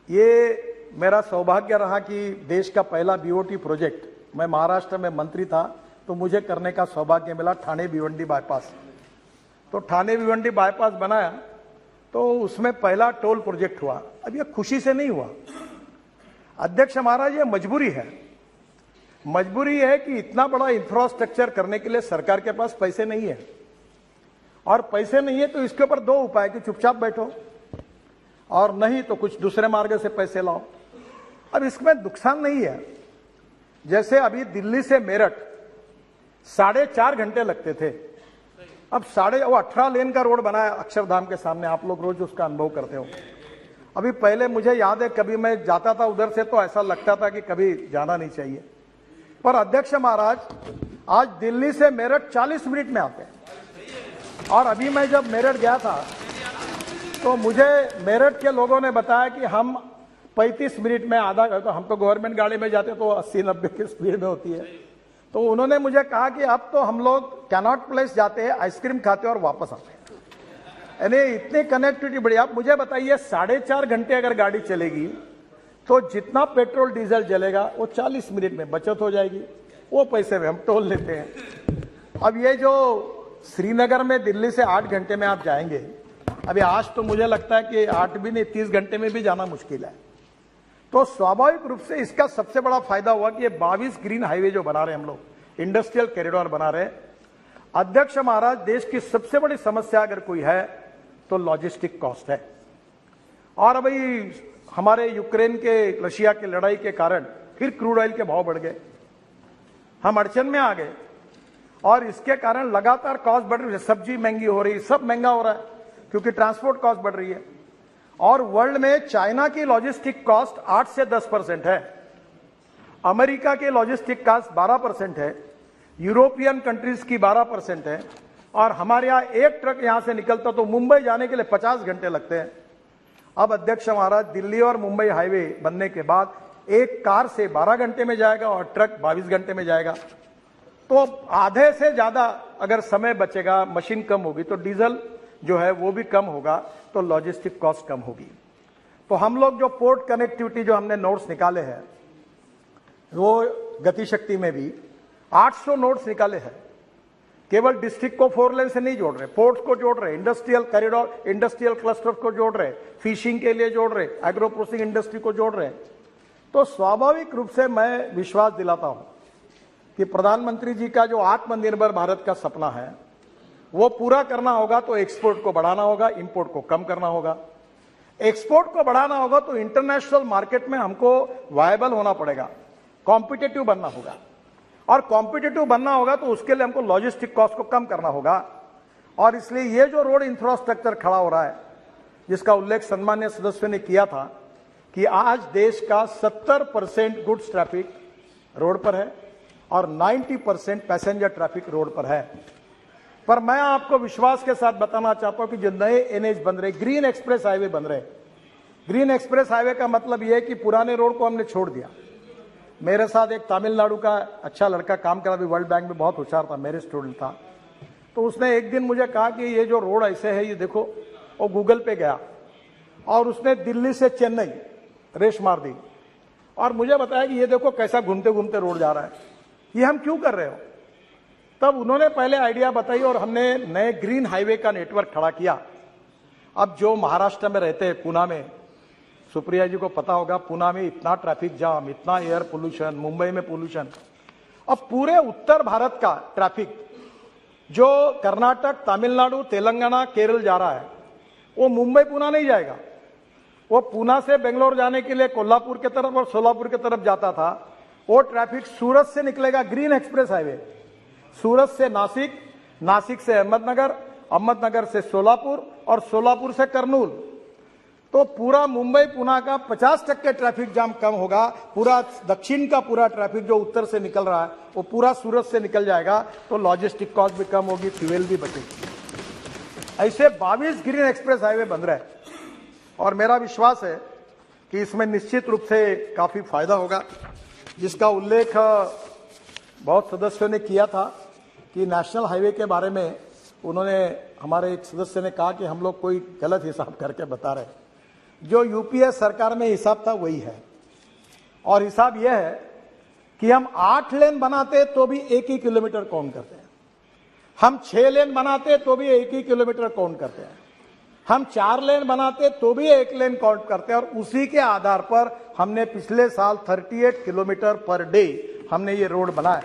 ये मेरा सौभाग्य रहा कि देश का पहला बीओटी प्रोजेक्ट, मैं महाराष्ट्र में मंत्री था तो मुझे करने का सौभाग्य मिला, ठाणे भिवंडी बाईपास। तो ठाणे भिवंडी बाईपास बनाया तो उसमें पहला टोल प्रोजेक्ट हुआ। अब ये खुशी से नहीं हुआ अध्यक्ष महाराज, ये मजबूरी है। मजबूरी है कि इतना बड़ा इंफ्रास्ट्रक्चर करने के लिए सरकार के पास पैसे नहीं है, और पैसे नहीं है तो इसके ऊपर दो उपाय कि चुपचाप बैठो और नहीं तो कुछ दूसरे मार्ग से पैसे लाओ। अब इसमें नुकसान नहीं है। जैसे अभी दिल्ली से मेरठ 4.5 घंटे लगते थे, अब 18 लेन का रोड बनाया अक्षरधाम के सामने, आप लोग रोज उसका अनुभव करते हो। अभी पहले मुझे याद है कभी मैं जाता था उधर से तो ऐसा लगता था कि कभी जाना नहीं चाहिए, पर अध्यक्ष महाराज आज दिल्ली से मेरठ 40 मिनट में आते हैं। और अभी मैं जब मेरठ गया था तो मुझे मेरठ के लोगों ने बताया कि हम 35 मिनट में आधा, तो हम तो गवर्नमेंट गाड़ी में जाते तो 80-90 की स्पीड में होती है। तो उन्होंने मुझे कहा कि अब तो हम लोग कैनॉट प्लेस जाते हैं, आइसक्रीम खाते हैं और वापस आते हैं, यानी इतनी कनेक्टिविटी बढ़िया। आप मुझे बताइए 4.5 घंटे अगर गाड़ी चलेगी तो जितना पेट्रोल डीजल जलेगा वो 40 मिनट में बचत हो जाएगी, वो पैसे में हम टोल लेते हैं। अब ये जो श्रीनगर में दिल्ली से 8 घंटे में आप जाएंगे, अभी आज तो मुझे लगता है कि 8 भी नहीं 30 घंटे में भी जाना मुश्किल है। तो स्वाभाविक रूप से इसका सबसे बड़ा फायदा हुआ कि ये 22 ग्रीन हाईवे जो बना रहे हैं हम लोग, इंडस्ट्रियल कॉरिडोर बना रहे हैं। अध्यक्ष महाराज, देश की सबसे बड़ी समस्या अगर कोई है तो लॉजिस्टिक कॉस्ट है। और अभी हमारे यूक्रेन के रशिया की लड़ाई के कारण फिर क्रूड ऑयल के भाव बढ़ गए, हम अड़चन में आ गए, और इसके कारण लगातार कॉस्ट बढ़ रही है। सब्जी महंगी हो रही, सब महंगा हो रहा है क्योंकि ट्रांसपोर्ट कॉस्ट बढ़ रही है। और वर्ल्ड में चाइना की लॉजिस्टिक कॉस्ट 8 से 10% है, अमेरिका के लॉजिस्टिक कॉस्ट 12% है, यूरोपियन कंट्रीज की 12% है, और हमारे यहां एक ट्रक यहां से निकलता तो मुंबई जाने के लिए 50 घंटे लगते हैं। अब अध्यक्ष महाराज, दिल्ली और मुंबई हाईवे बनने के बाद एक कार से 12 घंटे में जाएगा और ट्रक 22 घंटे में जाएगा, तो आधे से ज्यादा अगर समय बचेगा, मशीन कम होगी तो डीजल जो है वो भी कम होगा, तो लॉजिस्टिक कॉस्ट कम होगी। तो हम लोग जो पोर्ट कनेक्टिविटी जो हमने नोट्स निकाले हैं, वो गतिशक्ति में भी 800 नोट्स निकाले हैं। केवल डिस्ट्रिक्ट को 4 लेन से नहीं जोड़ रहे, पोर्ट्स को जोड़ रहे, इंडस्ट्रियल कॉरिडोर, इंडस्ट्रियल क्लस्टर को जोड़ रहे, फिशिंग के लिए जोड़ रहे, एग्रो प्रोसेसिंग इंडस्ट्री को जोड़ रहे। तो स्वाभाविक रूप से मैं विश्वास दिलाता हूं कि प्रधानमंत्री जी का जो आत्मनिर्भर भारत का सपना है वो पूरा करना होगा तो एक्सपोर्ट को बढ़ाना होगा, इंपोर्ट को कम करना होगा। एक्सपोर्ट को बढ़ाना होगा तो इंटरनेशनल मार्केट में हमको वायबल होना पड़ेगा, कॉम्पिटिटिव बनना होगा, और कॉम्पिटिटिव बनना होगा तो उसके लिए हमको लॉजिस्टिक कॉस्ट को कम करना होगा। और इसलिए ये जो रोड इंफ्रास्ट्रक्चर खड़ा हो रहा है, जिसका उल्लेख सम्मान्य सदस्यों ने किया था कि आज देश का 70% गुड्स ट्रैफिक रोड पर है और 90% पैसेंजर ट्रैफिक रोड पर है। पर मैं आपको विश्वास के साथ बताना चाहता हूं कि जो नए एनएच बन रहे, ग्रीन एक्सप्रेस हाईवे बन रहे, ग्रीन एक्सप्रेस हाईवे का मतलब यह है कि पुराने रोड को हमने छोड़ दिया। मेरे साथ एक तमिलनाडु का अच्छा लड़का काम करा, भी वर्ल्ड बैंक में बहुत होशियार था, मेरे स्टूडेंट था, तो उसने एक दिन मुझे कहा कि ये जो रोड ऐसे है, ये देखो, वो गूगल पे गया और उसने दिल्ली से चेन्नई रेस मार दी और मुझे बताया कि ये देखो कैसा घूमते घूमते रोड जा रहा है, ये हम क्यों कर रहे हो। तब उन्होंने पहले आइडिया बताई और हमने नए ग्रीन हाईवे का नेटवर्क खड़ा किया। अब जो महाराष्ट्र में रहते हैं, पूना में, सुप्रिया जी को पता होगा, पूना में इतना ट्रैफिक जाम, इतना एयर पोल्यूशन, मुंबई में पोल्यूशन। अब पूरे उत्तर भारत का ट्रैफिक जो कर्नाटक, तमिलनाडु, तेलंगाना, केरल जा रहा है, वो मुंबई पूना नहीं जाएगा। वो पूना से बेंगलोर जाने के लिए कोल्हापुर की तरफ और सोलापुर की तरफ जाता था, वो ट्रैफिक सूरत से निकलेगा, ग्रीन एक्सप्रेस हाईवे, सूरत से नासिक, नासिक से अहमदनगर, अहमदनगर से सोलापुर और सोलापुर से कर्नूल। तो पूरा मुंबई पुणे का 50% ट्रैफिक जाम कम होगा। पूरा दक्षिण का पूरा ट्रैफिक जो उत्तर से निकल रहा है वो पूरा सूरत से निकल जाएगा, तो लॉजिस्टिक कॉस्ट भी कम होगी, फ्यूल भी बचेगी। ऐसे 22 ग्रीन एक्सप्रेस हाईवे बन रहे हैं और मेरा विश्वास है कि इसमें निश्चित रूप से काफी फायदा होगा, जिसका उल्लेख बहुत सदस्यों ने किया था कि नेशनल हाईवे के बारे में उन्होंने, हमारे एक सदस्य ने कहा कि हम लोग कोई गलत हिसाब करके बता रहे। जो यूपीए सरकार में हिसाब था वही है। और हिसाब यह है कि हम 8 लेन बनाते तो भी 1 ही किलोमीटर काउंट करते हैं, हम 6 लेन बनाते तो भी 1 ही किलोमीटर काउंट करते हैं, हम 4 लेन बनाते तो भी 1 लेन काउंट करते हैं। और उसी के आधार पर हमने पिछले साल 38 किलोमीटर पर डे हमने ये रोड बनाया।